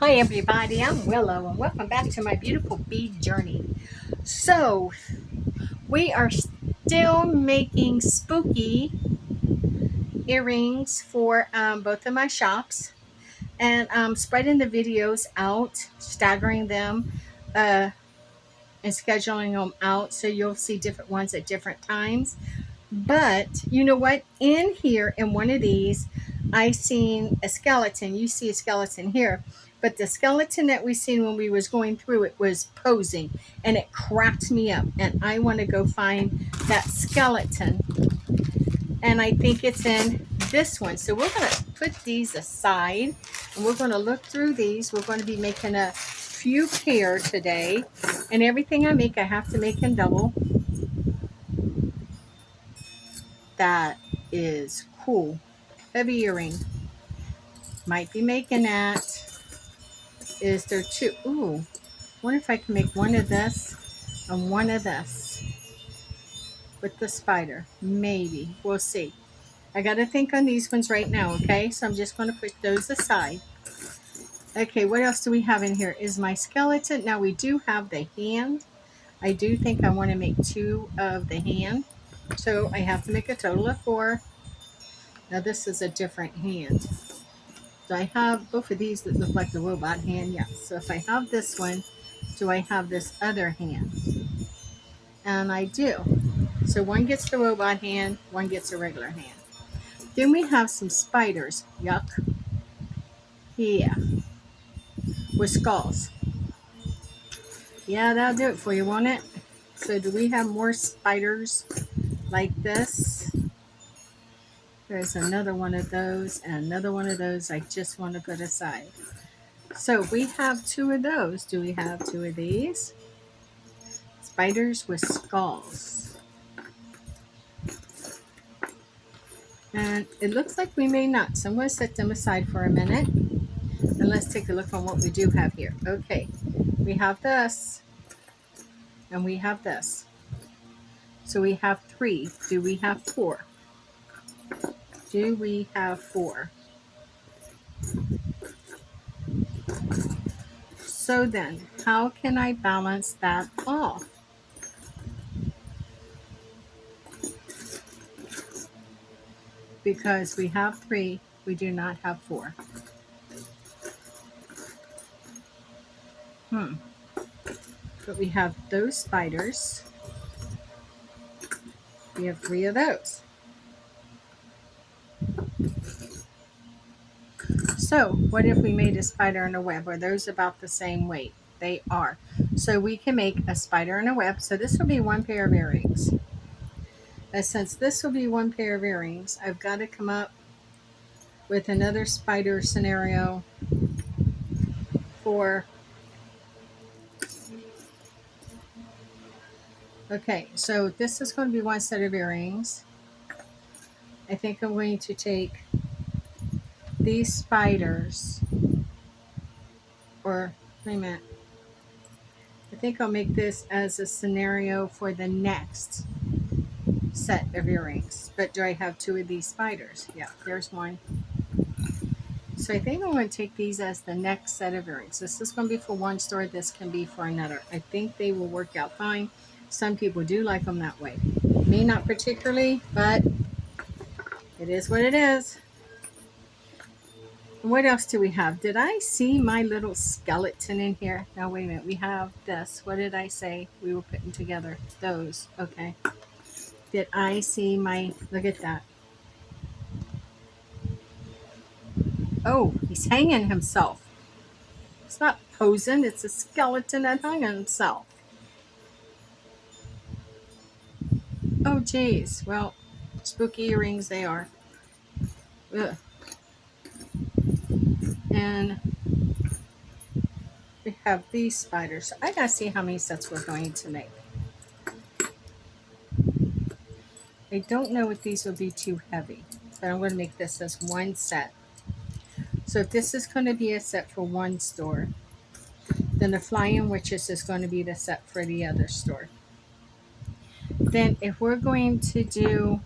Hi everybody, I'm Willow and welcome back to my beautiful bead journey. So, we are still making spooky earrings for both of my shops, and spreading the videos out, staggering them, uh, and scheduling them out so you'll see different ones at different times. But you know what? In here, in one of these, I seen a skeleton. You see a skeleton here, but the skeleton that we seen when we was going through it was posing, and it cracked me up. And I want to go find that skeleton, and I think it's in this one. So we're gonna put these aside, and we're gonna look through these. We're going to be making a few pair today, and everything I make, I have to make in double. That is cool. Heavy earring. Might be making that. Is there two? Ooh, wonder if I can make one of this and one of this with the spider. Maybe. We'll see. I got to think on these ones right now, okay? So I'm just going to put those aside. Okay, what else do we have in here? Is my skeleton. Now we do have the hand. I do think I want to make two of the hand. So I have to make a total of 4. Now this is a different hand. Do I have both of these that look like the robot hand? Yes. So if I have this one, do I have this other hand? And I do. So one gets the robot hand, one gets a regular hand. Then we have some spiders. Yuck. Yeah. With skulls. Yeah, that'll do it for you, won't it? So do we have more spiders like this? There's another one of those and another one of those I just want to put aside. So we have 2 of those. Do we have 2 of these? Spiders with skulls. And it looks like we may not. So I'm going to set them aside for a minute. And let's take a look on what we do have here. Okay, we have this. And we have this. So we have 3. Do we have 4? Do we have 4? So then, how can I balance that off? Because we have 3, we do not have 4. But we have those spiders. We have 3 of those. So what if we made a spider and a web? Are those about the same weight? They are. So we can make a spider and a web. So this will be 1 pair of earrings. And since this will be 1 pair of earrings, I've got to come up with another spider scenario for... Okay, so this is going to be 1 set of earrings. I think I'm going to take these spiders, or wait a minute. I think I'll make this as a scenario for the next set of earrings. But do I have 2 of these spiders? Yeah, there's 1. So I think I'm going to take these as the next set of earrings. This is going to be for one store. This can be for another. I think they will work out fine. Some people do like them that way. Me, not particularly, but it is what it is. What else do we have? Did I see my little skeleton in here? Now, wait a minute. We have this. What did I say we were putting together? Those. Okay. Did I see my... Look at that. Oh, he's hanging himself. It's not posing. It's a skeleton that hung himself. Oh, geez. Well, spooky earrings they are. Ugh. And we have these spiders. So I gotta see how many sets we're going to make. I don't know if these will be too heavy, but I'm going to make this as 1 set. So if this is going to be a set for 1 store, then the Flying Witches is going to be the set for the other store. Then if we're going to do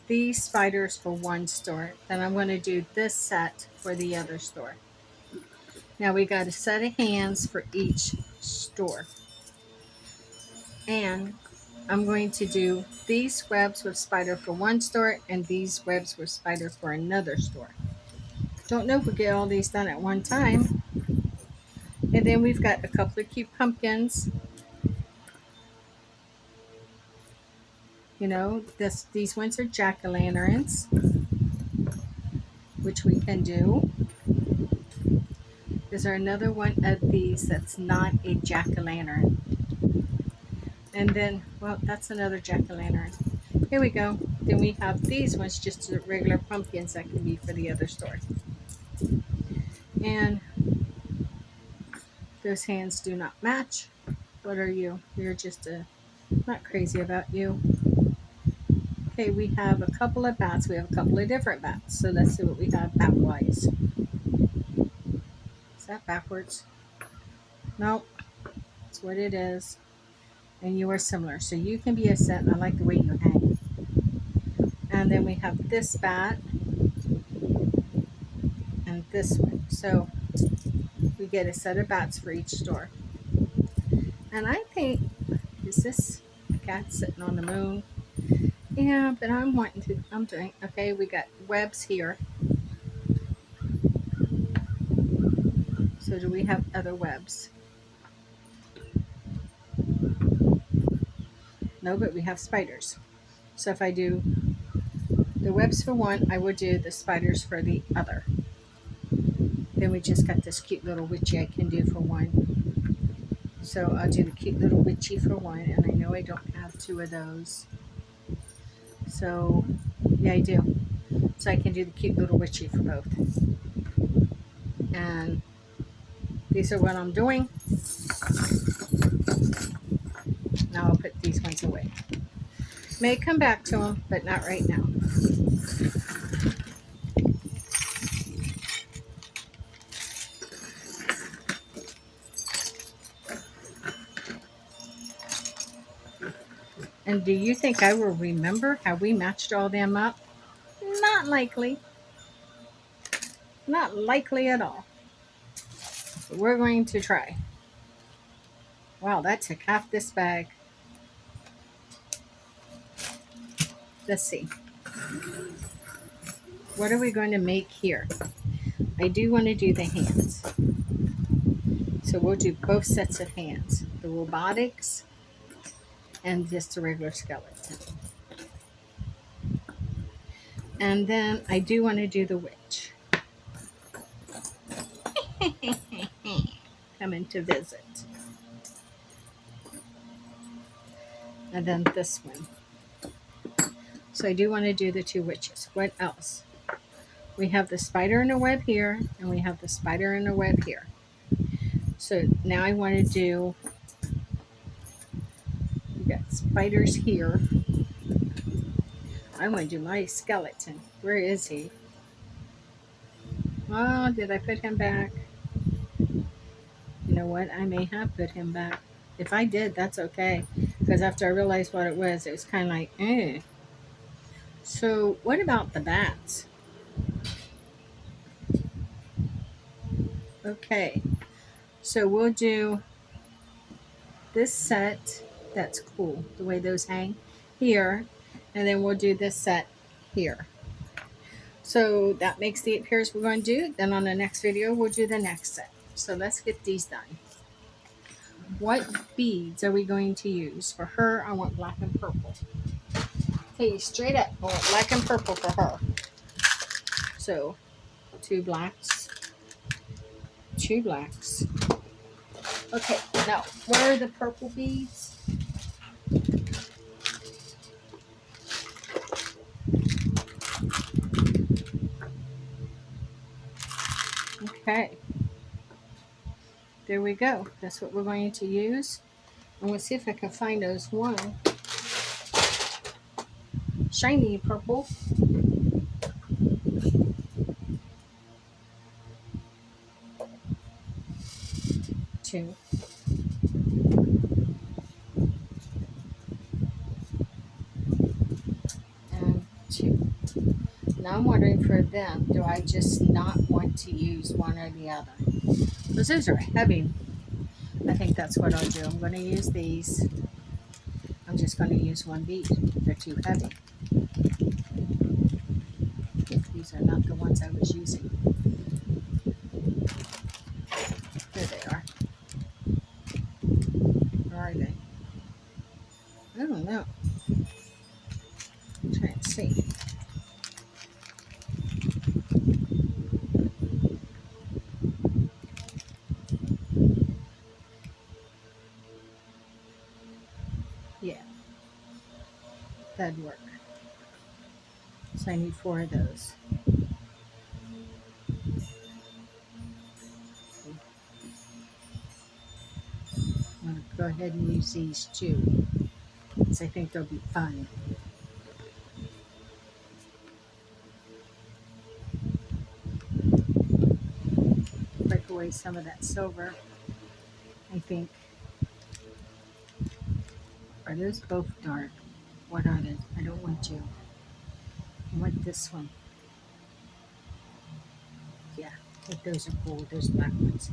these spiders for 1 store, then I'm going to do this set for the other store. Now we got a set of hands for each store. And I'm going to do these webs with spider for one store and these webs with spider for another store. Don't know if we'll get all these done at one time. And then we've got a couple of cute pumpkins. You know, these ones are jack-o'-lanterns, which we can do. Is there another one of these that's not a jack-o'-lantern? And then, well, that's another jack-o'-lantern. Here we go. Then we have these ones, just regular pumpkins that can be for the other store. And those hands do not match. What are you? You're just not crazy about you. Okay, we have a couple of bats. We have a couple of different bats. So let's see what we have bat-wise. Is that backwards? Nope. That's what it is. And you are similar. So you can be a set, and I like the way you hang. And then we have this bat and this one. So we get a set of bats for each store. And I think, is this a cat sitting on the moon? Yeah, but I'm doing, okay, we got webs here. So do we have other webs? No, but we have spiders. So if I do the webs for one, I would do the spiders for the other. Then we just got this cute little witchy I can do for one. So I'll do the cute little witchy for one, and I know I don't have two of those. So, yeah, I do. So I can do the cute little witchy for both. And these are what I'm doing. Now I'll put these ones away. May come back to them, but not right now. And do you think I will remember how we matched all them up? Not likely. Not likely at all. But we're going to try. Wow, that took half this bag. Let's see. What are we going to make here? I do want to do the hands. So we'll do both sets of hands. The robotics and just the regular skeleton. And then I do want to do the witch. Coming to visit. And then this one. So I do want to do the two witches. What else? We have the spider in a web here, and we have the spider in a web here. So now I want to do, we got spiders here. I want to do my skeleton. Where is he? Oh, did I put him back? You know what? I may have put him back. If I did, that's okay. Because after I realized what it was kind of like, eh. So what about the bats? Okay. So we'll do this set. That's cool. The way those hang here. And then we'll do this set here. So that makes the 8 pairs we're going to do. Then on the next video, we'll do the next set. So let's get these done. What beads are we going to use? For her, I want black and purple. Hey, straight up, I want black and purple for her. So 2 blacks, 2 blacks. Okay, now where are the purple beads? Okay. There we go. That's what we're going to use. And we'll see if I can find those one shiny purple. 2. And 2. Now I'm wondering for them, do I just not want to use one or the other? Because those are heavy. I think that's what I'll do. I'm going to use these. I'm just going to use one bead. They're too heavy. These are not the ones I was using. There they are. Where are they? I don't know. I'm trying to see. Yeah, that'd work. So I need 4 of those. I'm going to go ahead and use these too, because I think they'll be fun. Break away some of that silver, I think. Are those both dark? What are they? I don't want you. I want this one. Yeah, but those are cool. Those black ones.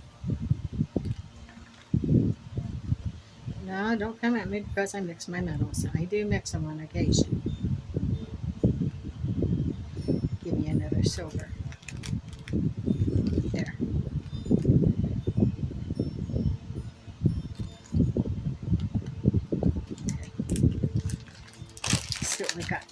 No, don't come at me because I mix my metals. I do mix them on occasion. Give me another silver. There. Okay. See what we got.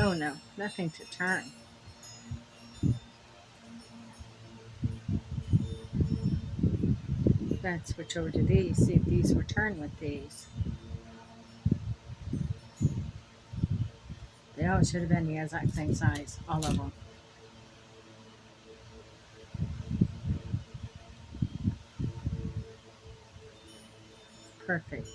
Oh no, nothing to turn. Let's switch over to these. See if these will turn with these. They all should have been the exact same size, all of them. Perfect.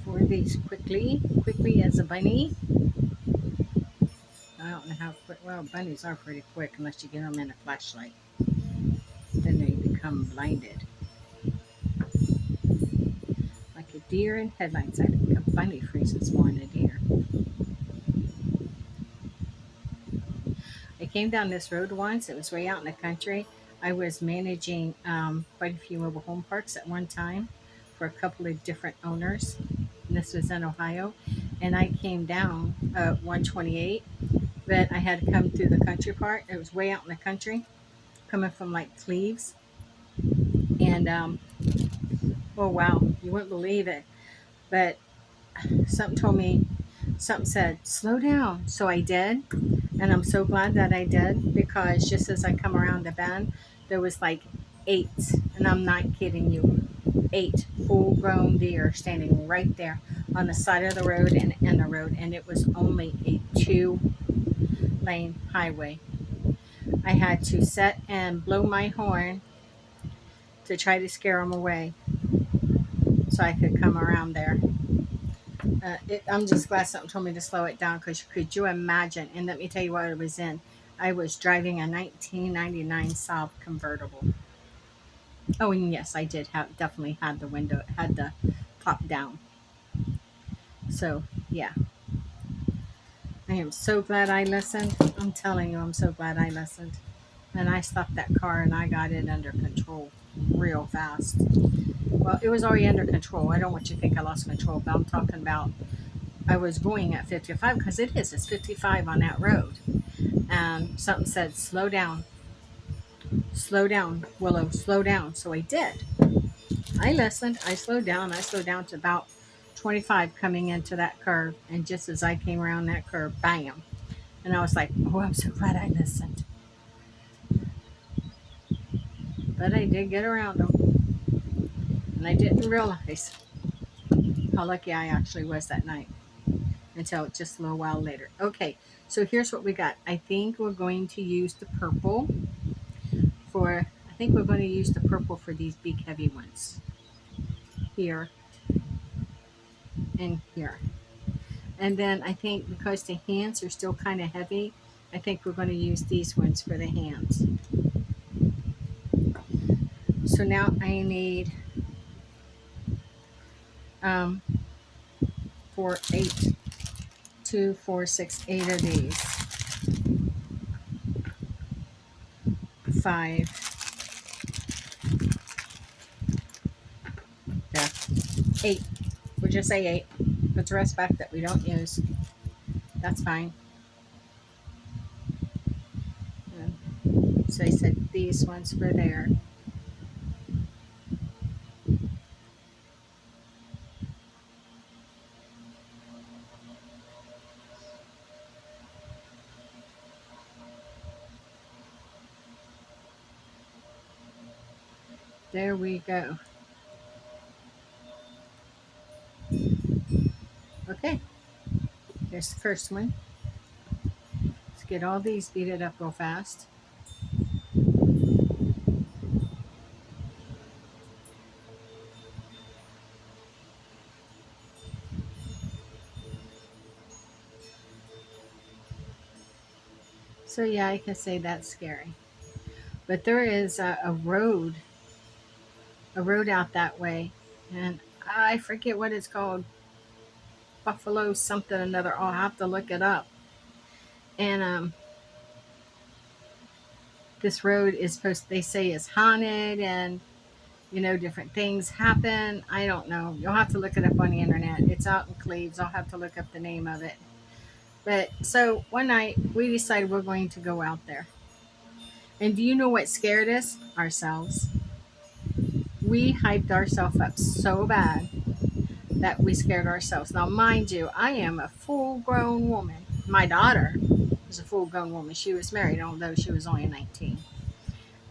For these quickly as a bunny. I don't know how quick. Well, bunnies are pretty quick unless you get them in a flashlight. Then they become blinded. Like a deer in headlights. I think a bunny freezes more than a deer. I came down this road once. It was way out in the country. I was managing quite a few mobile home parks at one time for a couple of different owners. And this was in Ohio. And I came down 128, but I had to come through the country part. It was way out in the country, coming from like Cleves. And oh wow, you wouldn't believe it. But something told me, something said, slow down. So I did. And I'm so glad that I did because just as I come around the bend, there was like 8, and I'm not kidding you, 8 full grown deer standing right there on the side of the road and in the road. And it was only a 2-lane highway. I had to sit and blow my horn to try to scare them away so I could come around there. I'm just glad something told me to slow it down because could you imagine? And let me tell you what I was in. I was driving a 1999 Saab convertible. Oh, and yes, I did have definitely had the window, had the top down. So, yeah, I am so glad I listened. I'm telling you, I'm so glad I listened. And I stopped that car and I got it under control real fast. Well, it was already under control. I don't want you to think I lost control, but I'm talking about I was going at 55 because it's 55 on that road. And something said, slow down, Willow, slow down. So I did. I listened. I slowed down. I slowed down to about 25 coming into that curve. And just as I came around that curve, bam. And I was like, oh, I'm so glad I listened. But I did get around them. And I didn't realize how lucky I actually was that night until just a little while later. Okay, so here's what we got. I think we're going to use the purple for, I think we're going to use the purple for these big heavy ones. Here and here. And then I think because the hands are still kind of heavy, I think we're going to use these ones for the hands. So now I need 4, 8, 2, 4, 6, 8 of these. 5, yeah, 8. We'll just say 8. Put the rest back that we don't use. That's fine. So I said these ones for there. There we go. Okay, here's the first one. Let's get all these beaded up real fast. So yeah, I can say that's scary. But there is a road out that way, and I forget what it's called. Buffalo something or another. I'll have to look it up. And this road is supposed. They say is haunted, and different things happen. I don't know. You'll have to look it up on the internet. It's out in Cleves. I'll have to look up the name of it. But so one night we decided we're going to go out there. And do you know what scared us? Ourselves. We hyped ourselves up so bad that we scared ourselves. Now, mind you, I am a full grown woman. My daughter was a full grown woman. She was married, although she was only 19.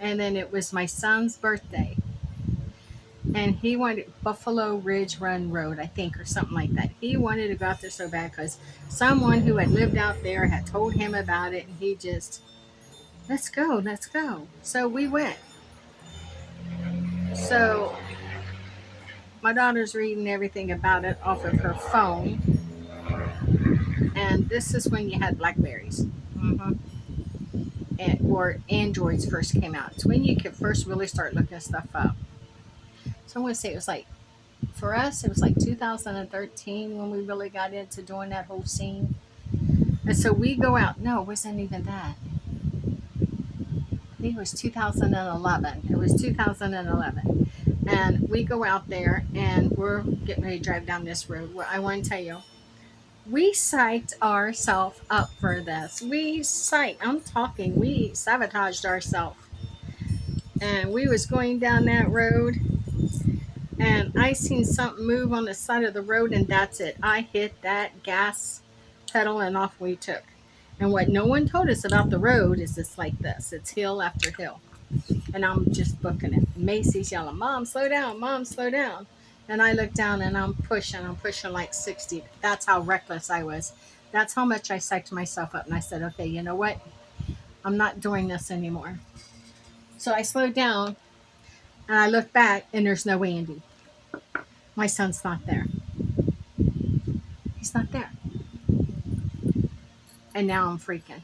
And then it was my son's birthday. And he wanted Buffalo Ridge Run Road, I think, or something like that. He wanted to go out there so bad because someone who had lived out there had told him about it. And he just, let's go, let's go. So we went. So my daughter's reading everything about it off of her phone. And this is when you had Blackberries. Or Androids first came out. It's when you could first really start looking stuff up. So I'm going to say it was like, for us, it was like 2013 when we really got into doing that whole scene. And so we go out. No, it wasn't even that. I think it was 2011. It was 2011. And we go out there and we're getting ready to drive down this road. Well, I want to tell you, we psyched ourselves up for this. We sabotaged ourselves. And we was going down that road and I seen something move on the side of the road, and that's it. I hit that gas pedal and off we took. And what no one told us about the road is it's like this. It's hill after hill. And I'm just booking it. Macy's yelling, Mom, slow down, Mom, slow down. And I look down and I'm pushing like 60. That's how reckless I was. That's how much I psyched myself up. And I said, okay, you know what? I'm not doing this anymore. So I slowed down and I look back and there's no Andy. My son's not there. He's not there. And now I'm freaking.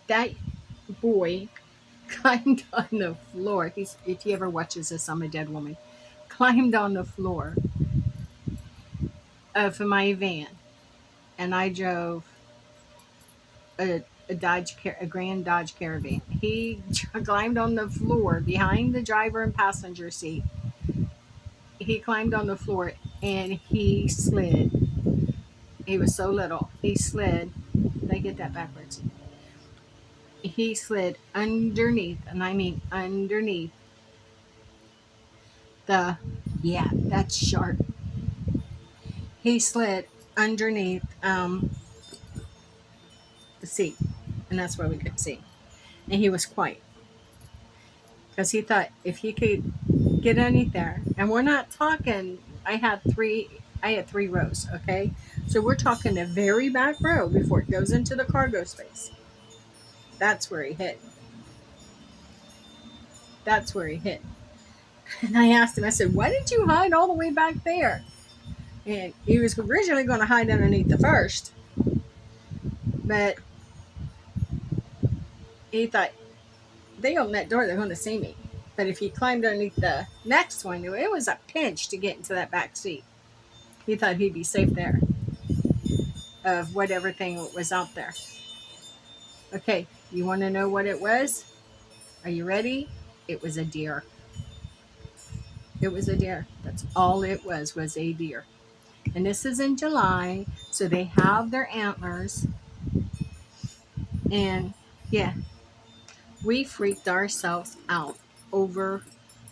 That boy climbed on the floor. If he ever watches this, I'm a dead woman. Climbed on the floor of my van, and I drove a Grand Dodge Caravan. He climbed on the floor behind the driver and passenger seat. He climbed on the floor and he slid. He was so little. He slid. Did I get that backwards? He slid underneath, and I mean underneath yeah, that's sharp. He slid underneath the seat, and that's why we could see. And he was quiet because he thought if he could get underneath there, and we're not talking. I had three rows. Okay, so we're talking the very back row before it goes into the cargo space. That's where he hit. That's where he hid. And I asked him, I said, why did you hide all the way back there? And he was originally going to hide underneath the first, but he thought, they open that door, they're going to see me. But if he climbed underneath the next one, it was a pinch to get into that back seat. He thought he'd be safe there of whatever thing was out there. Okay, you want to know what it was? Are you ready? It was a deer. It was a deer. That's all it was a deer. And this is in July, so they have their antlers. And yeah, we freaked ourselves out over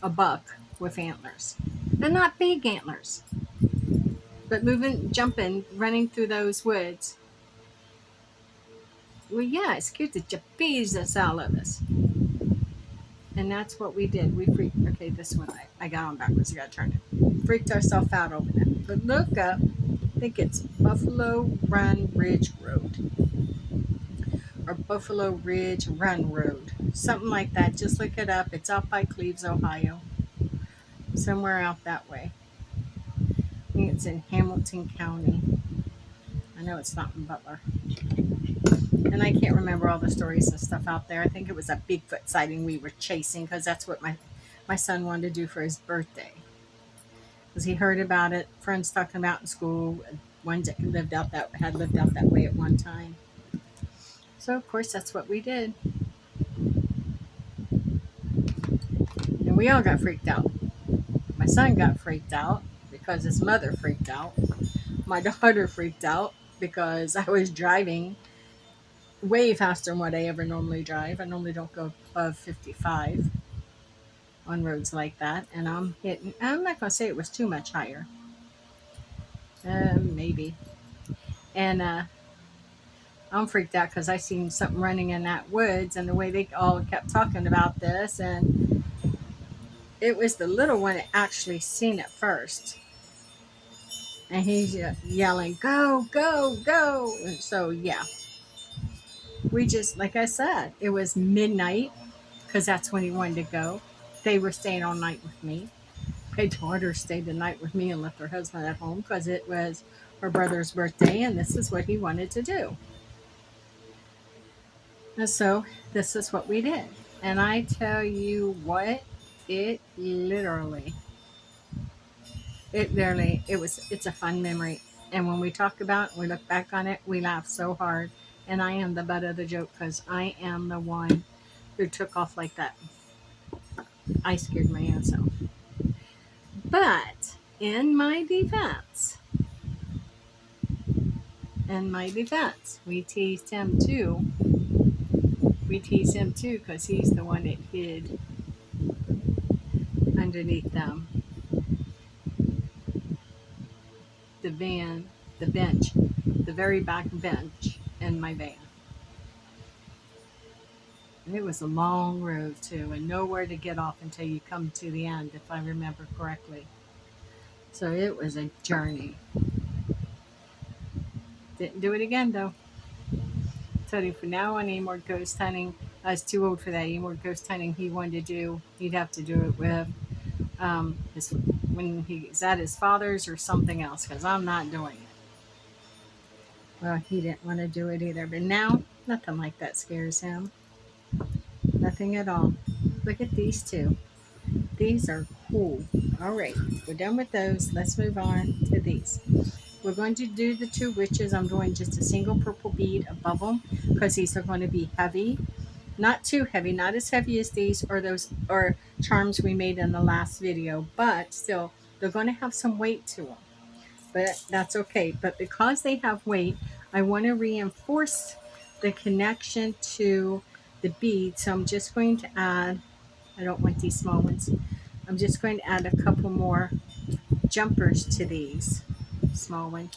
a buck with antlers. And not big antlers, but moving, jumping, running through those woods. Well, yeah, it scared the bejesus out of us. And that's what we did. We freaked. Okay, this one I got on backwards. I got to turn it. Freaked ourselves out over that. But look up. I think it's Buffalo Run Ridge Road. Or Buffalo Ridge Run Road. Something like that. Just look it up. It's out by Cleves, Ohio. Somewhere out that way. I think it's in Hamilton County. I know it's not in Butler. And I can't remember all the stories and stuff out there. I think it was a Bigfoot sighting we were chasing because that's what my son wanted to do for his birthday. Because he heard about it, friends talking about in school, ones that had lived out that way at one time. So of course that's what we did. And we all got freaked out. My son got freaked out because his mother freaked out. My daughter freaked out because I was driving way faster than what I ever normally drive. I normally don't go above 55 on roads like that. And I'm not going to say it was too much higher. Maybe. And I'm freaked out because I seen something running in that woods and the way they all kept talking about this. And it was the little one that actually seen it first. And he's yelling, go, go, go. And so, yeah. We just, like I said, it was midnight because that's when he wanted to go. They were staying all night with me. My daughter stayed the night with me and left her husband at home because it was her brother's birthday and this is what he wanted to do. And so this is what we did. And I tell you what, it's a fun memory. And when we talk about it, we look back on it, we laugh so hard. And I am the butt of the joke because I am the one who took off like that. I scared my ass off. But in my defense, we teased him too. We teased him too because he's the one that hid underneath the van, the bench, the very back bench in my van. And it was a long road too, and nowhere to get off until you come to the end, if I remember correctly. So it was a journey. Didn't do it again though. Told him from now on, any more ghost hunting. I was too old for that. Any more ghost hunting he wanted to do, he'd have to do it with when he's at his father's or something else, because I'm not doing it. Well, he didn't want to do it either, but now nothing like that scares him. Nothing at all. Look at these two. These are cool. All right, we're done with those. Let's move on to these. We're going to do the two witches. I'm doing just a single purple bead above them because these are going to be heavy. Not too heavy, not as heavy as these or those or charms we made in the last video, but still they're going to have some weight to them. But that's okay. But because they have weight, I want to reinforce the connection to the bead. So I'm just going to add, I don't want these small ones. I'm just going to add a couple more jumpers to these. Small one.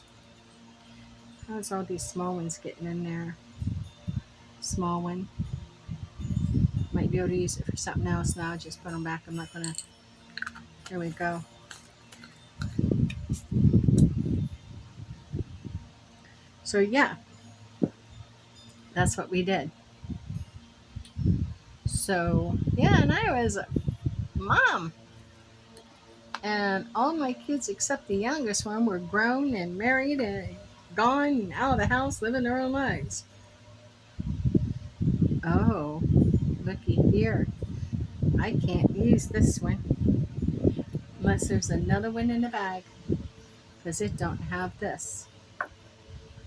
How's all these small ones getting in there? Small one. Might be able to use it for something else now. Just put them back. I'm not going to. There we go. So yeah, that's what we did. So yeah, and I was Mom. And all my kids except the youngest one were grown and married and gone and out of the house living their own lives. Oh, looky here. I can't use this one unless there's another one in the bag because it don't have this.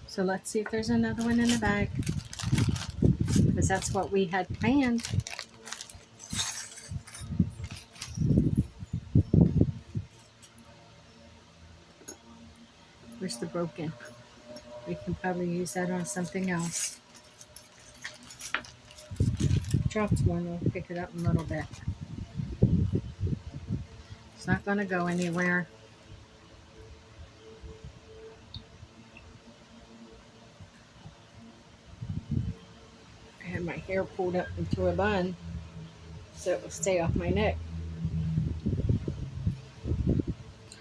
So let's see if there's another one in the bag because that's what we had planned. Where's the broken? We can probably use that on something else. Dropped one, we'll pick it up in a little bit. It's not going to go anywhere. I had my hair pulled up into a bun so it will stay off my neck.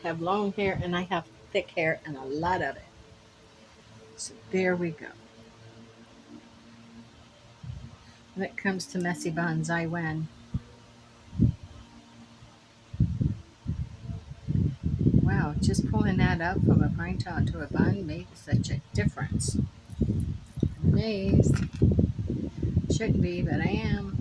I have long hair and I have thick hair and a lot of it. So there we go. When it comes to messy buns, I win. Wow, just pulling that up from a ponytail to a bun makes such a difference. I'm amazed. Shouldn't be, but I am.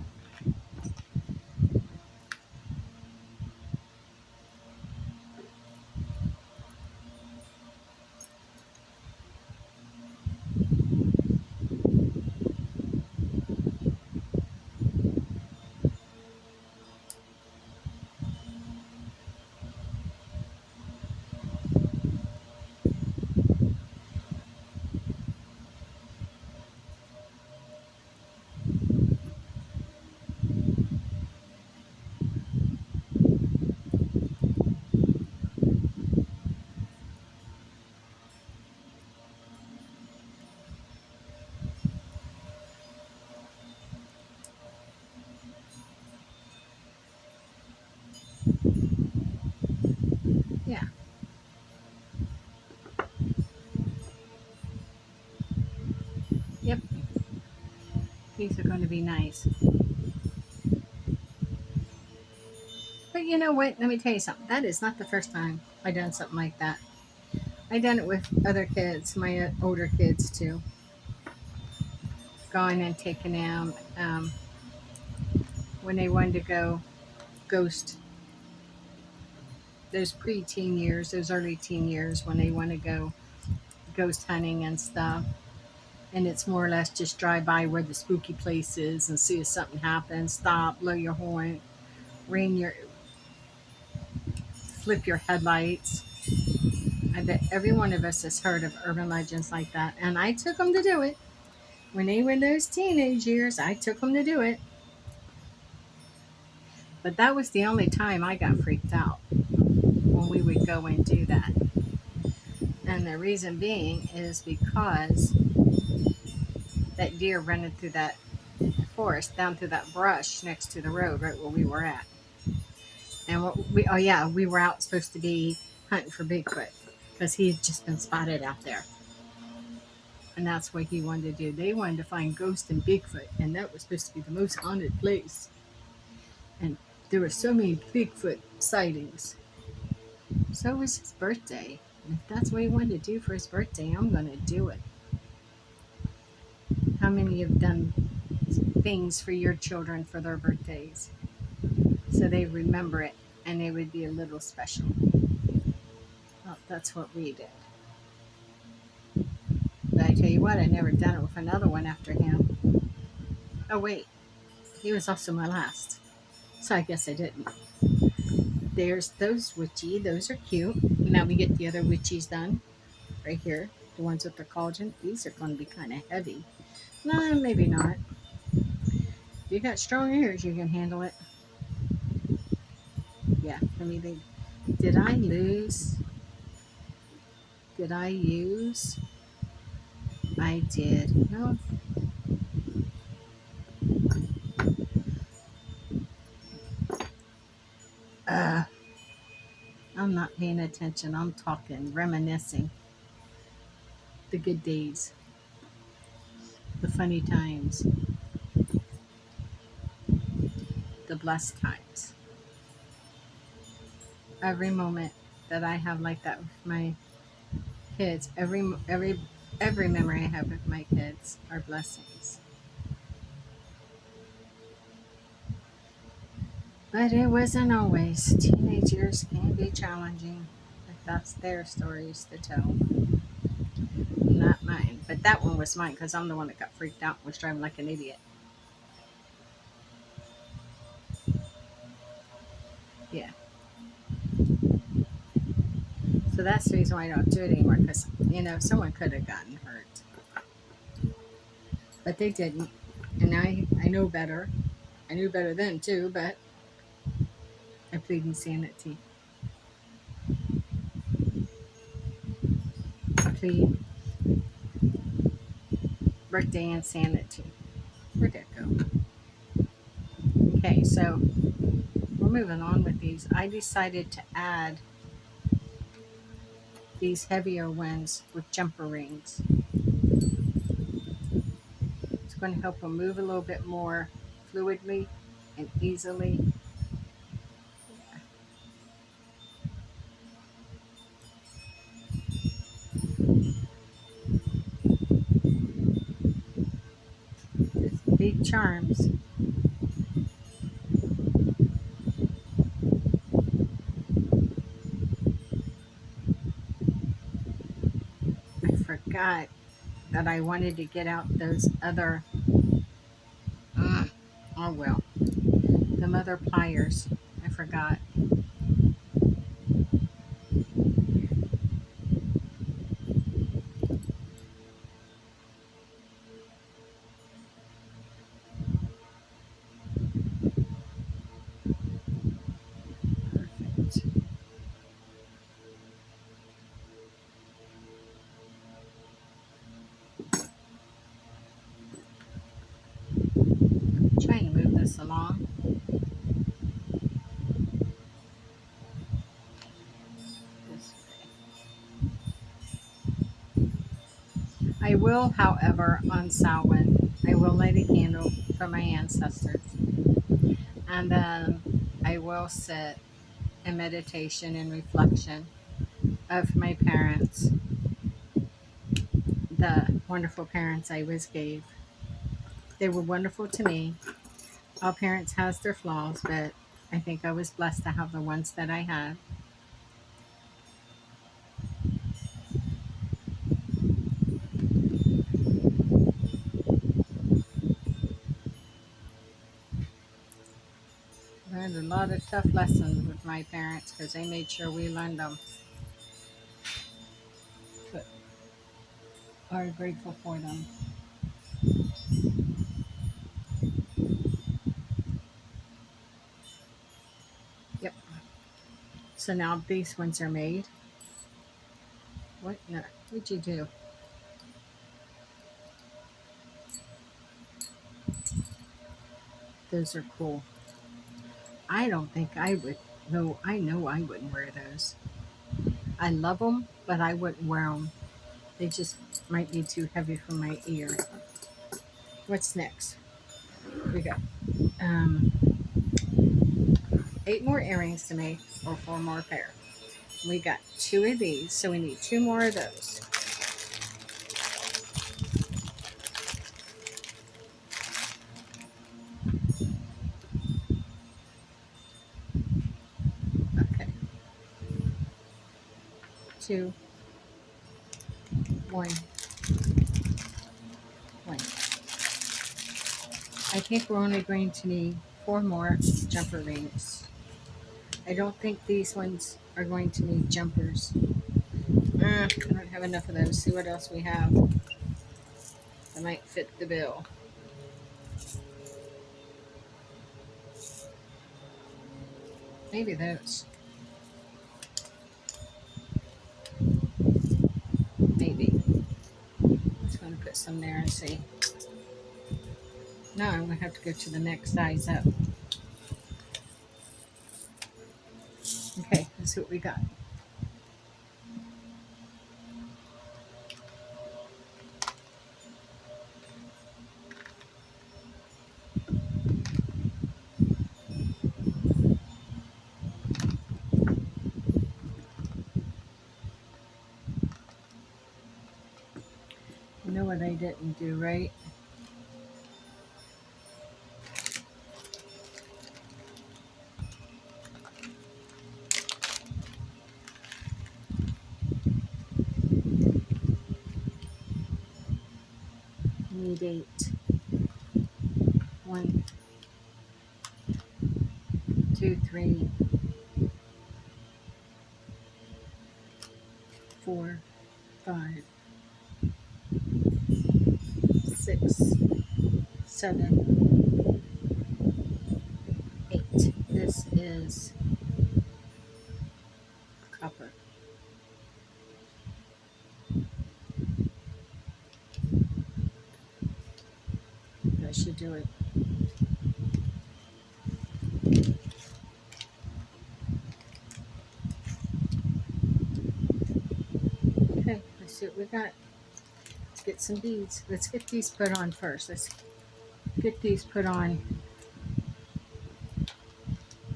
Yeah. Yep. These are going to be nice. But you know what? Let me tell you something. That is not the first time I done something like that. I done it with other kids, my older kids too. Gone and taken them when they wanted to go ghost. Those pre-teen years, those early teen years when they want to go ghost hunting and stuff. And it's more or less just drive by where the spooky place is and see if something happens. Stop, blow your horn, ring your, flip your headlights. I bet every one of us has heard of urban legends like that. And I took them to do it. When they were in those teenage years, I took them to do it. But that was the only time I got freaked out when we would go and do that. And the reason being is because that deer running through that forest down through that brush next to the road right where we were at. And oh yeah, we were out supposed to be hunting for Bigfoot because he had just been spotted out there. And that's what he wanted to do. They wanted to find Ghost and Bigfoot, and that was supposed to be the most haunted place. And there were so many Bigfoot sightings. So it was his birthday. And if that's what he wanted to do for his birthday, I'm going to do it. How many have done things for your children for their birthdays? So they remember it and it would be a little special. Well, that's what we did. But I tell you what, I never done it with another one after him. Oh, wait. He was also my last. So I guess I didn't. There's those witchy. Those are cute. Now we get the other witchies done. Right here. The ones with the collagen. These are going to be kind of heavy. No, maybe not. If you got strong ears, you can handle it. Yeah, for me, they... Did I lose? Did I use? I did. No. I'm not paying attention. I'm talking, reminiscing. The good days. The funny times. The blessed times. Every moment that I have like that with my kids, every memory I have with my kids are blessings. But it wasn't always. Teenage years can be challenging. But that's their stories to tell, not mine. But that one was mine because I'm the one that got freaked out and was driving like an idiot. Yeah. So that's the reason why I don't do it anymore because, someone could have gotten hurt. But they didn't. And I know better. I knew better then too, but I plead insanity. I plead birthday insanity. Where'd that go? Okay, so we're moving on with these. I decided to add these heavier ones with jumper rings. It's going to help them move a little bit more fluidly and easily. Big charms. I forgot that I wanted to get out those other, oh well, them other pliers. I forgot. Perfect. Trying to move this along this way. I will, however, on Samhain, I will light a candle for my ancestors. And then I will sit in meditation and reflection of my parents, the wonderful parents I was gave. They were wonderful to me. All parents has their flaws, but I think I was blessed to have the ones that I had. Learned a lot of tough lessons with my parents because they made sure we learned them. But are grateful for them. Yep. So now these ones are made. What? No. What'd you do? Those are cool. I don't think I would. No, I know I wouldn't wear those. I love them, but I wouldn't wear them. They just might be too heavy for my ear. What's next? We got um, 8 more earrings to make, or 4 more pair. We got 2 of these, so we need 2 more of those. Okay, 2, 1, 1. I think we're only going to need 4 more jumper rings. I don't think these ones are going to need jumpers. I don't have enough of those. See what else we have that might fit the bill. Maybe those. Maybe. Just going to put some there and see. No, I'm going to have to go to the next size up. Okay, let's see what we got. You know what I didn't do, right? Need 8. 1, 2, 3, 4, 5, 6, 7, 8. This is copper. That should do it. Okay, let's see what we got. Let's get some beads. Let's get these put on first. Let's get these put on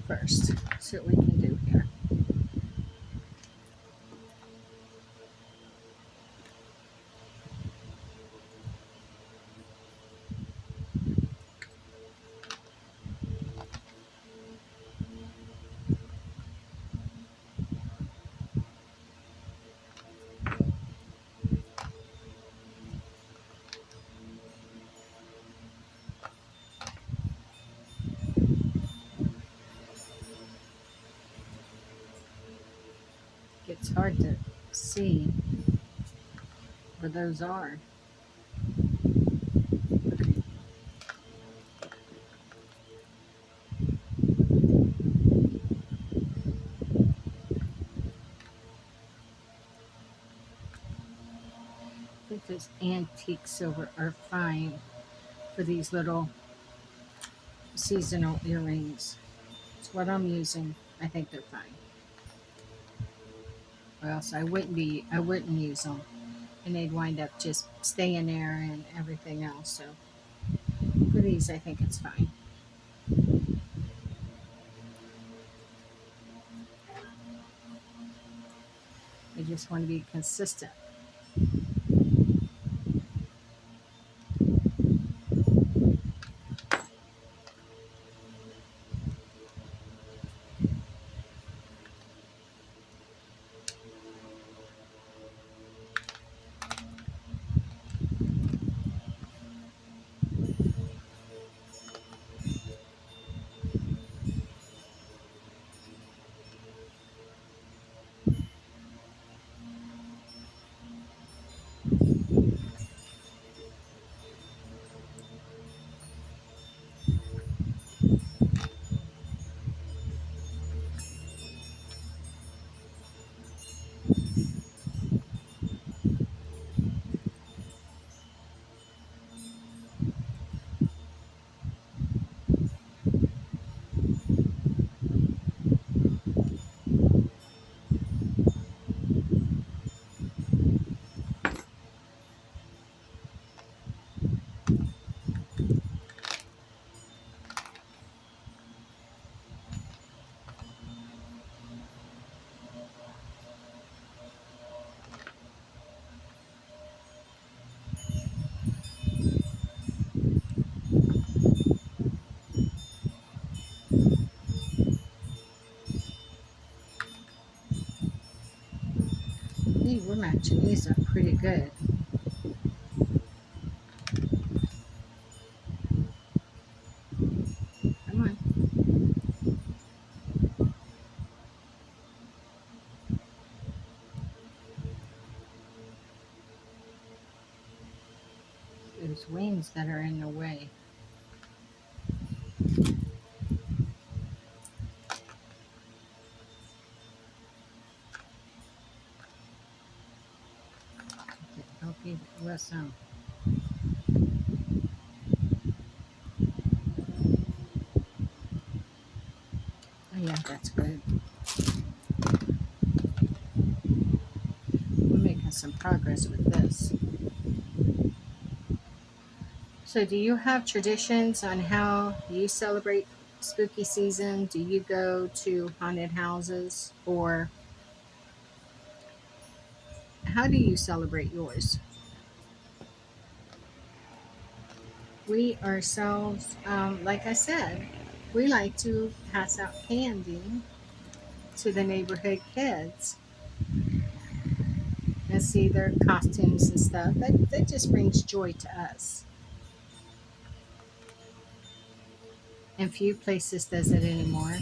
first. See what we can do here. It's hard to see where those are. I think those antique silver are fine for these little seasonal earrings. It's what I'm using. I think they're fine. Or else I wouldn't use them. And they'd wind up just staying there and everything else. So for these, I think it's fine. I just want to be consistent. Hey, we're matching these up pretty good. Come on. There's wings that are in the way. Okay, what's Oh yeah, that's good. We're making some progress with this. So, do you have traditions on how you celebrate spooky season? Do you go to haunted houses, or how do you celebrate yours? we ourselves, like I said, we like to pass out candy to the neighborhood kids and see their costumes and stuff. That just brings joy to us. And few places does it anymore.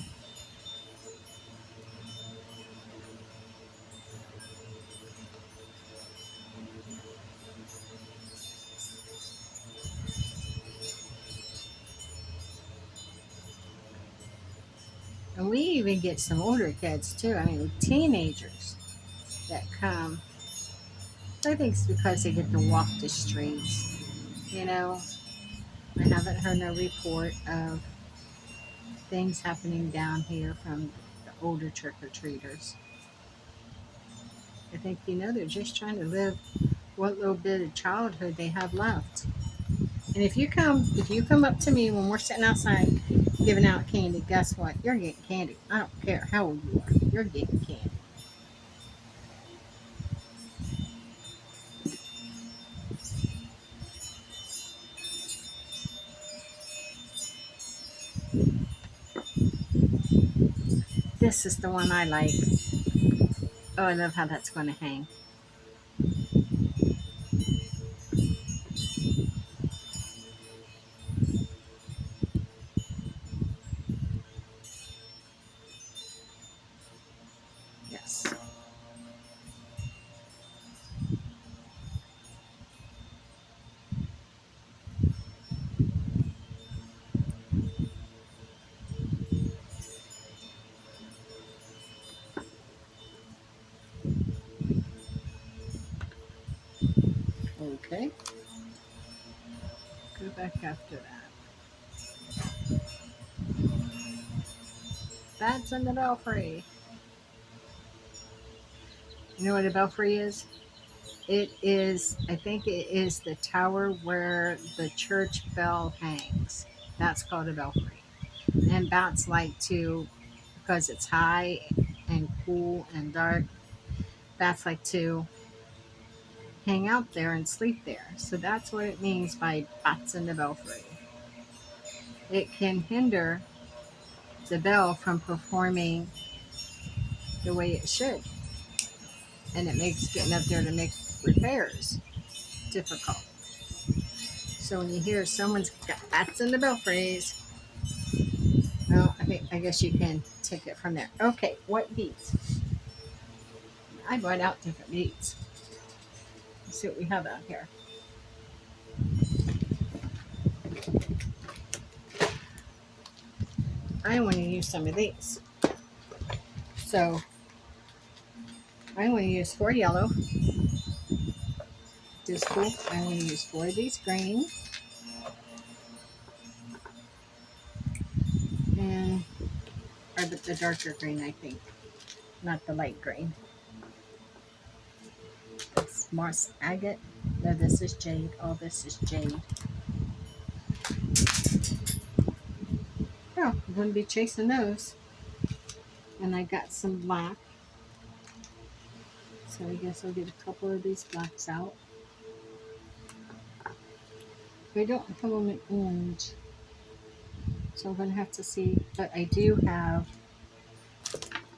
And we even get some older kids too. I mean, teenagers that come. I think it's because they get to walk the streets. You know, I haven't heard no report of things happening down here from the older trick or treaters. I think, they're just trying to live what little bit of childhood they have left. And if you come up to me when we're sitting outside giving out candy, guess what? You're getting candy. I don't care how old you are. You're getting candy. This is the one I like. Oh, I love how that's going to hang. Yes. Okay. Go back after that. That's in the belfry. You know what a belfry is? It is, I think it is the tower where the church bell hangs. That's called a belfry. And bats like to, because it's high and cool and dark, bats like to hang out there and sleep there. So that's what it means by bats in the belfry. It can hinder the bell from performing the way it should. And it makes getting up there to make repairs difficult. So when you hear someone's got bats in the belfries, well, I guess you can take it from there. Okay, what beads? I brought out different beads. Let's see what we have out here. I want to use some of these. So I want to use 4 yellow. This cool. I want to use 4 of these green. And or the darker green, I think. Not the light green. It's Mars agate. No, this is jade. All this is jade. Oh, I'm going to be chasing those. And I got some black. So I guess I'll get a couple of these blacks out. I don't have them in orange. So I'm going to have to see. But I do have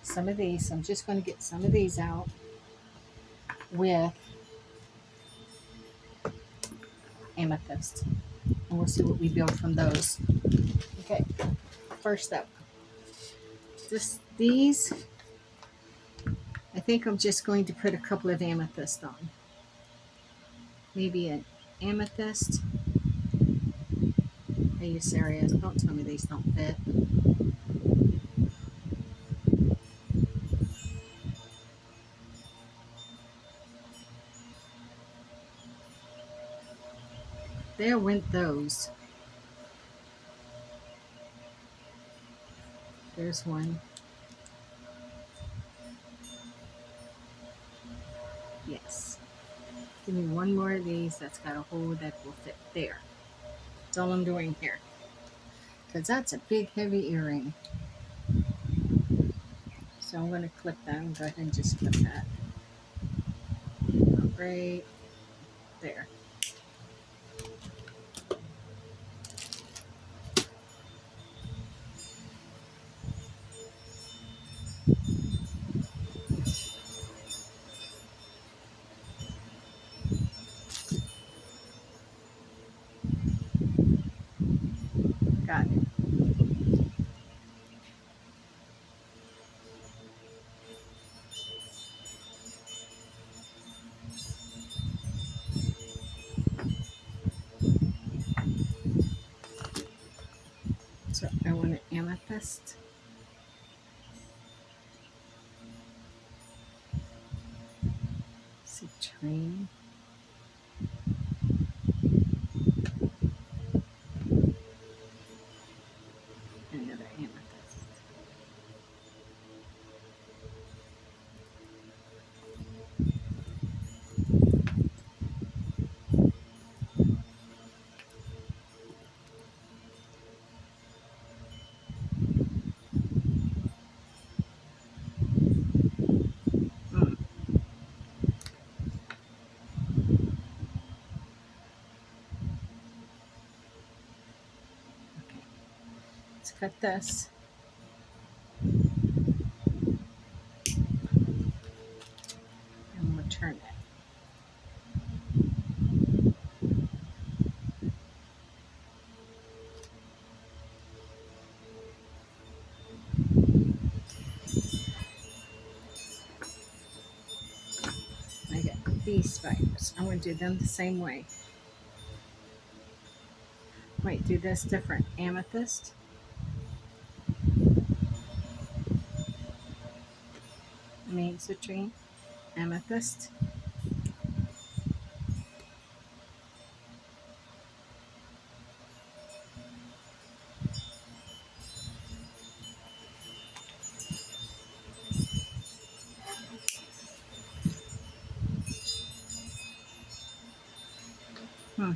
some of these. So I'm just going to get some of these out with amethyst. And we'll see what we build from those. Okay, first up. These, I think I'm just going to put a couple of amethyst on. Maybe an amethyst. Are you serious? Don't tell me these don't fit. There went those. There's one. Yes. Give me one more of these that's got a hole that will fit there. That's all I'm doing here. Because that's a big, heavy earring. So I'm going to clip that and go ahead and just clip that. Right there. So I want an amethyst. Citrine. Another amethyst. Mm. Okay, let's cut this. And we'll turn it. I got these spiders. I'm going to do them the same way. Wait, do this different. Amethyst. Citrine. Amethyst. Hmm.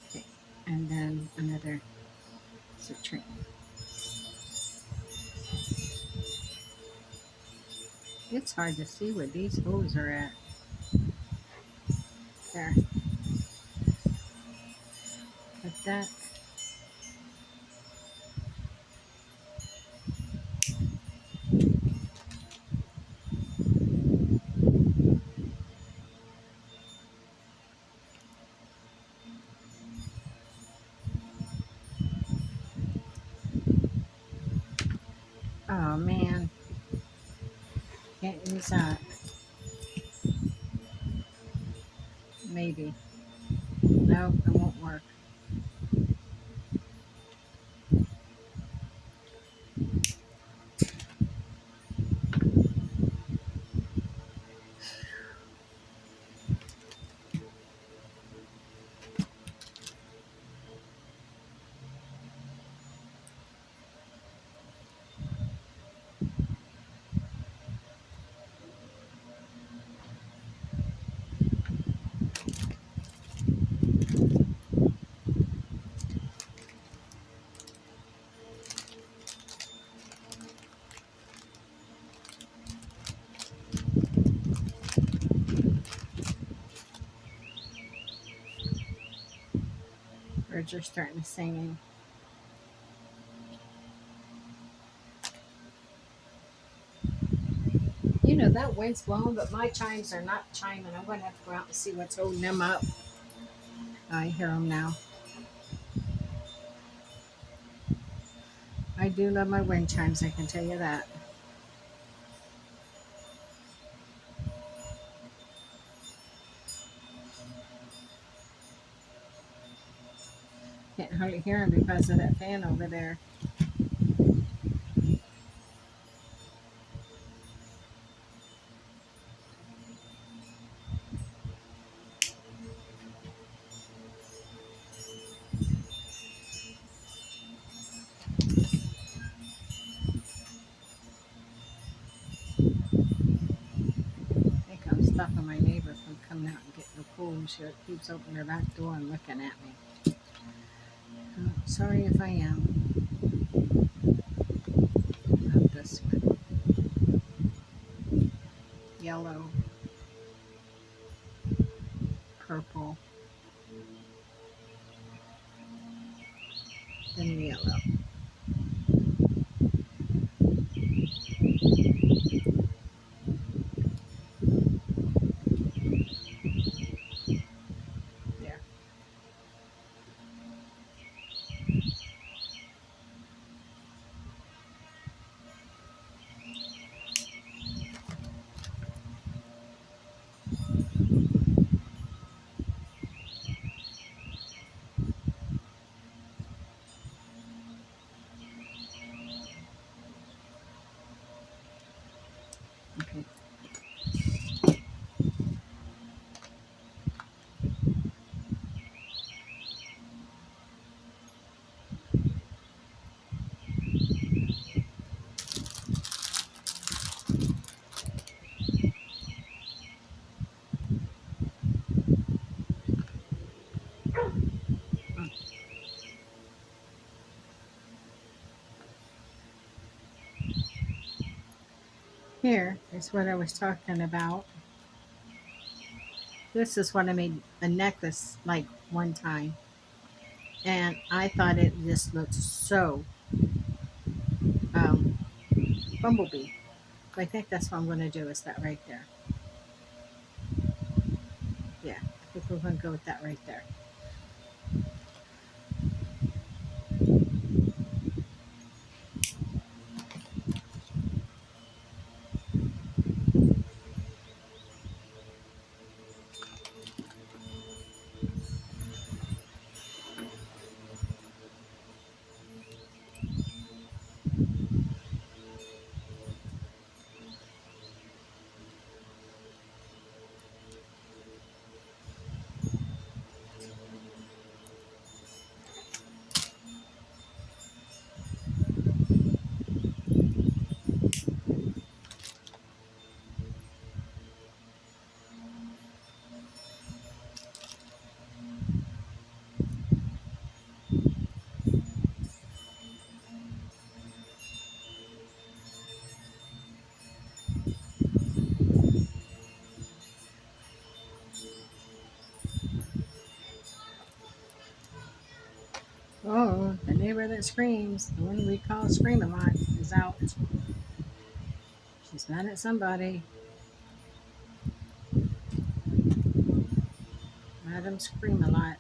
Okay, and then another citrine. It's hard to see where these holes are at. There. Like that. Oh man. Can't use that. Maybe. No, it won't work. Birds are starting to sing. You know, that wind's blowing, but my chimes are not chiming. I'm going to have to go out and see what's holding them up. I hear them now. I do love my wind chimes, I can tell you that. Can't hardly hear them because of that fan over there. I think I'm stopping my neighbor from coming out and getting the pool. She keeps opening her back door and looking at me. Oh, sorry if I am. Not this one. Yellow. Purple. Then yellow. There. Here is what I was talking about. This is what I made a necklace like one time. And I thought it just looked so um, bumblebee. So I think that's what I'm going to do is that right there. Yeah, I think we're going to go with that right there. Oh, the neighbor that screams, the one we call Scream a Lot, is out. She's mad at somebody. Madam Scream a Lot.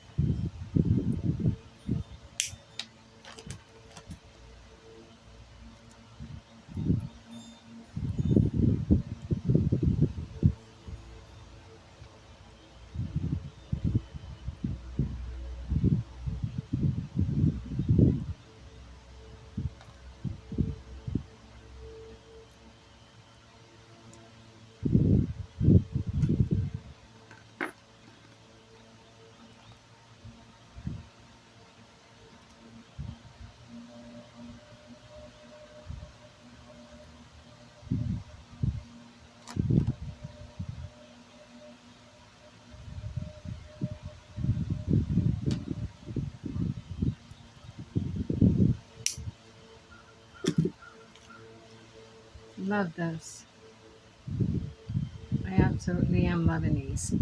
Love those. I absolutely am loving these.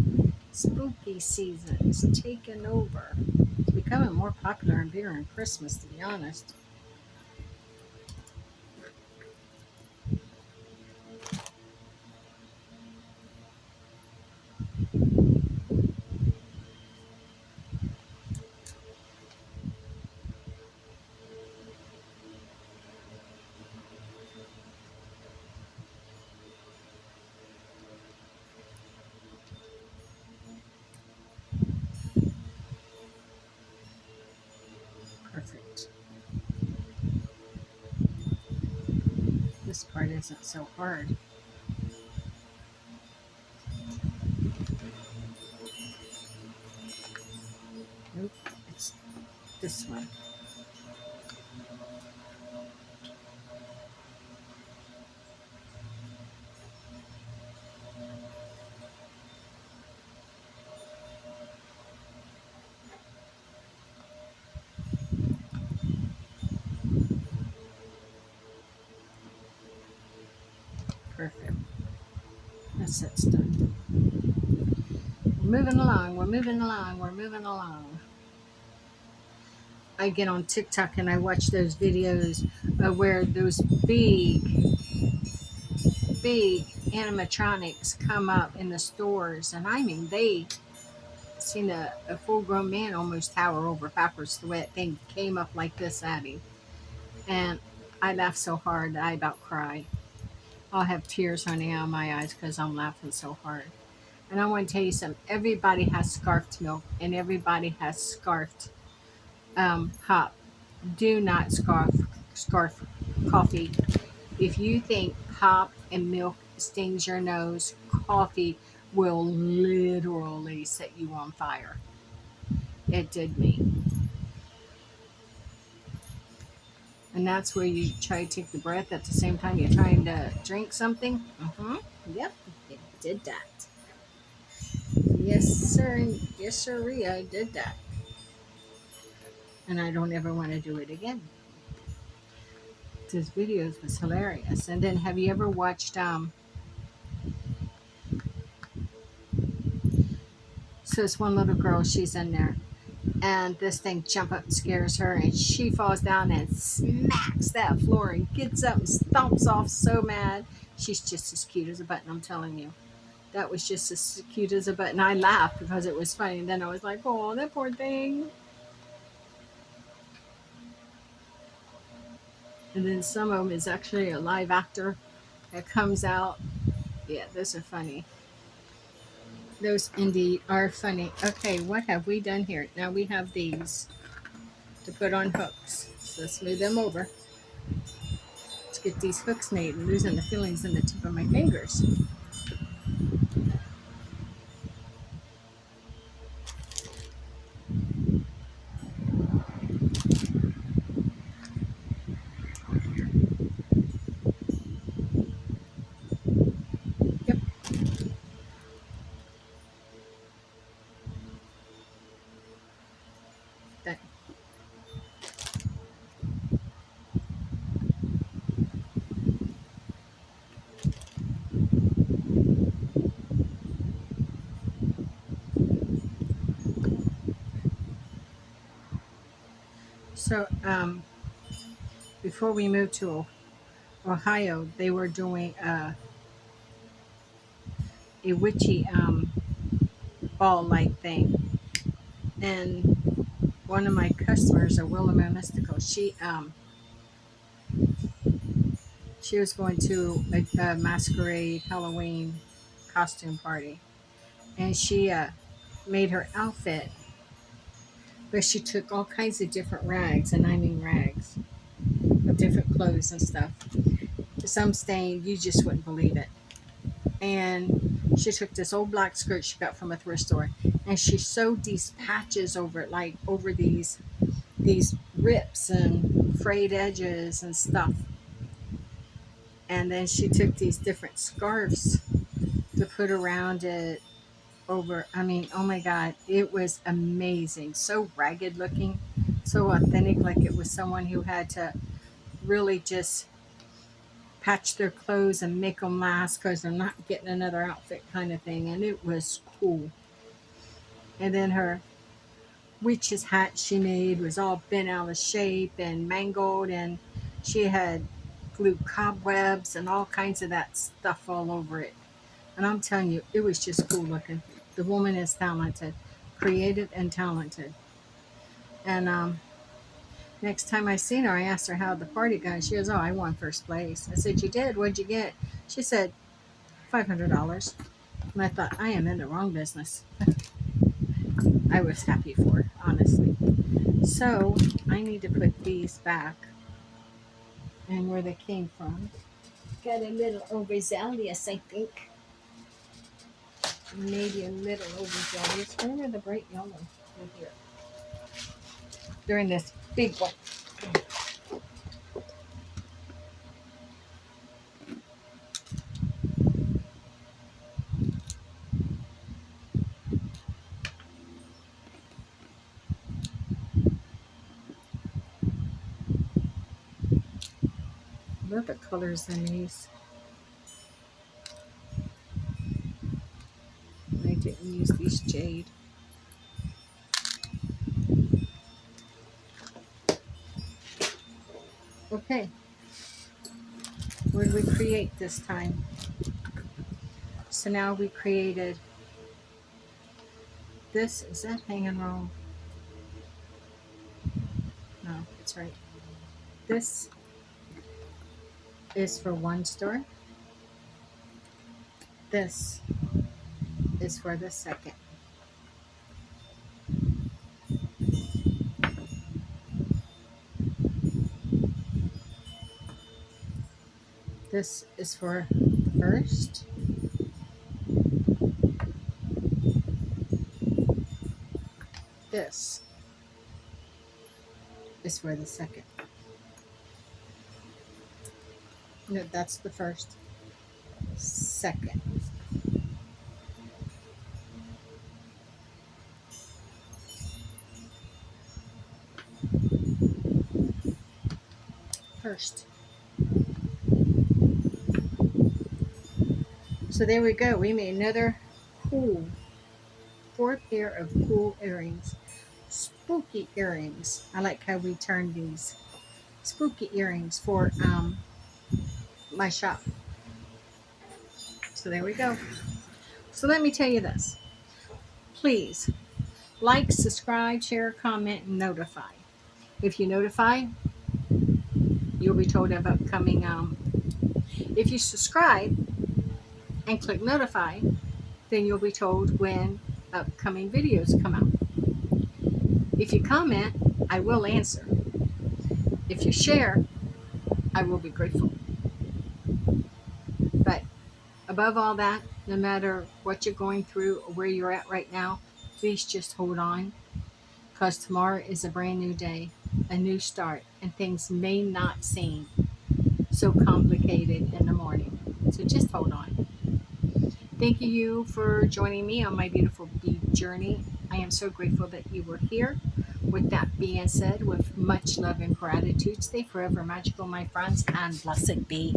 Spooky season is taking over. It's becoming more popular and bigger in Christmas, to be honest. Perfect. This part isn't so hard. Nope, it's this one. Perfect. That's it, done. We're moving along, we're moving along, we're moving along. I get on TikTok and I watch those videos of where those big animatronics come up in the stores. And I mean, they seen a full grown man almost tower over backwards the way that thing came up like this at him. And I laughed so hard that I about cried. I'll have tears running out of my eyes because I'm laughing so hard. And I want to tell you something. Everybody has scarfed milk and everybody has scarfed hop. Do not scarf coffee. If you think hop and milk stings your nose, coffee will literally set you on fire. It did me. And that's where you try to take the breath at the same time you're trying to drink something. Yep, it did that. Yes, sir. Yes, sir. I did that. And I don't ever want to do it again. His videos was hilarious. And then have you ever watched so it's one little girl, she's in there, and this thing jump up and scares her, and she falls down and smacks that floor and gets up and stomps off so mad. She's just as cute as a button, I'm telling you. That was just as cute as a button. I laughed because it was funny, and then I was like, oh, that poor thing. And then some of them is actually a live actor that comes out. Yeah, those are funny. Those indeed are funny. Okay, what have we done here? Now we have these to put on hooks. So let's move them over. Let's get these hooks made. I'm losing the feelings in the tip of my fingers. Yep. That. So before we moved to Ohio, they were doing a witchy ball like thing, and one of my customers, a Willow Mystical, she was going to a masquerade Halloween costume party, and she made her outfit, but she took all kinds of different rags, and I mean rags, of different clothes and stuff. Some stained, you just wouldn't believe it. And she took this old black skirt she got from a thrift store, and she sewed these patches over it, like over these rips and frayed edges and stuff. And then she took these different scarves to put around it over. I mean, oh my God, it was amazing. So ragged looking, so authentic, like it was someone who had to really just patch their clothes and make them last because they're not getting another outfit kind of thing. And it was cool. And then her witch's hat she made was all bent out of shape and mangled, and she had glued cobwebs and all kinds of that stuff all over it. And I'm telling you, it was just cool looking. The woman is talented, creative and talented. And next time I seen her, I asked her how the party got. She goes, "Oh, I won first place." I said, "You did? What'd you get?" She said, $500. And I thought, I am in the wrong business. I was happy for her, honestly. So I need to put these back and where they came from. Got a little overzealous, I think. Maybe a little overzealous. Where are the bright yellow in here? They're in this big one. I love the colors in these. I didn't use these jade. Okay, what did we create this time? So now we created this. Is that hanging wrong? No, it's right. This is for one store. This is for the second. This is for the first. This is for the second. No, that's the first. Second. First. So there we go. We made another cool 4 pair of cool earrings. Spooky earrings. I like how we turned these spooky earrings for my shop. So there we go. So let me tell you this. Please like, subscribe, share, comment, and notify. If you notify, you'll be told of upcoming. If you subscribe and click notify, then you'll be told when upcoming videos come out. If you comment, I will answer. If you share, I will be grateful. But above all that, no matter what you're going through or where you're at right now, please just hold on, because tomorrow is a brand new day, a new start, and things may not seem so complicated in the morning. So just hold on. Thank you for joining me on my beautiful bead journey. I am so grateful that you were here. With that being said, with much love and gratitude, stay forever magical, my friends, and blessed be.